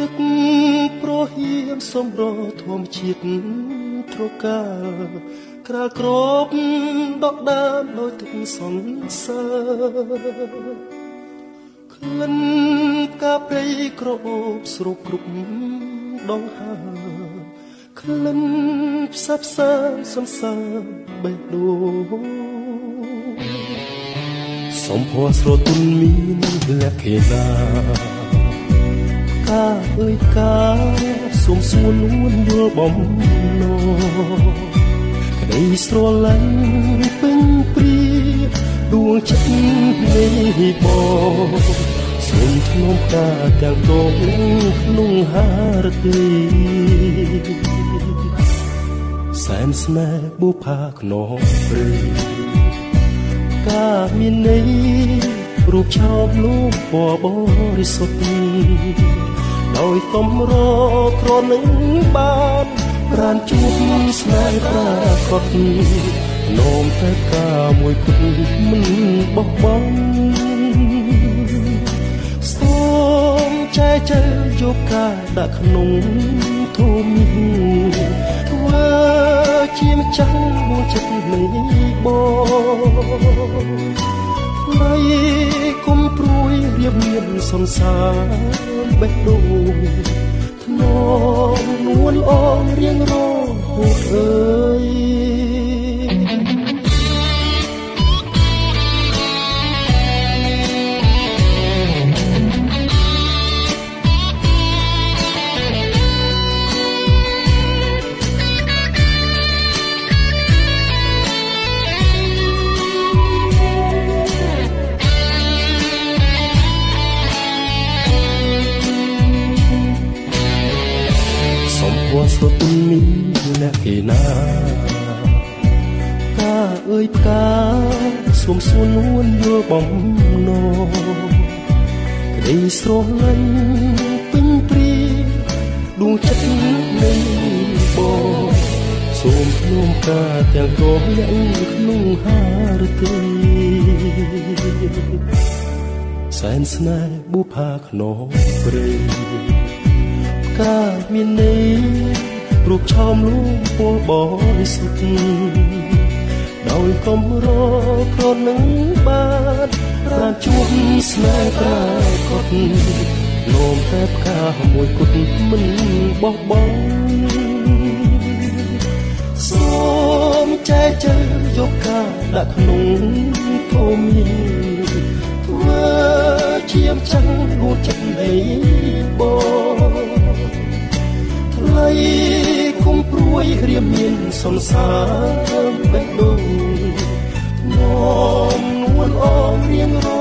កប្រហៀមសំរធម្មជាតិត្រកាក្រៅក្របដកដើមដោយទឹកសន្សើរក្លិនផ្កាព្រៃក្រអូបស្រូបគ្រប់ដងហើក្លិនផ្សែផ្សាសន្សើរបេះដូងសំភ័រស្រទន់មានលក្ខណៈកាអើយកាសុំសួរនួនយល់បំណងក្តីស្រឡាញ់ពេញព្រាដួងចិត្តនេះបងសូមធ្នមកាទាំងកងក្នុងហារទីសែនស្នេហ៍បុផាខ្នងព្រៃកាមានន័យរូបឆោមលោកពណ៌បរិសុទ្ធដោយកំរក្រនឹងបានប្រានជួបស្នេហ៍ប្រាកដនោមតែកាមួយគត់មិនបោះបង់សូមចែកចែកយកការដាក់ក្នុងធុំធ្វើជាម្ចាស់មួយចិត្តនៃបងនៃគុំព្រួយរៀបមានសន្សារបេះដូងធ្នមនួនអងរៀងរហូតអើយស្រទន់មានលក្ខណៈកាអើយផ្កាសុំសួរនួនយល់បំណងក្តីស្រឡាញ់ពេញព្រាដួងចិត្តនៃបងសូមធ្នមកាទាំងកងយ៉ាងក្នុងហារទីសែនស្នេហ៍បុផាខ្នងព្រៃកាមានន័យរូបឆោមលោកពណ៌បរិសុទ្ធដោយកំរក្រនឹងបានប្រានជួបស្នេហ៍ប្រាកដនោមតែផ្កាមួយគត់មិនបោះបង់សូមចែកចែកយកការដាក់ក្នុងធុំធ្វើជាម្ចាស់រួចចិត្តនៃបងថ្លៃគុំព្រួយរៀបមានសន្សារបេះដូងនោមនួនអងរៀងរ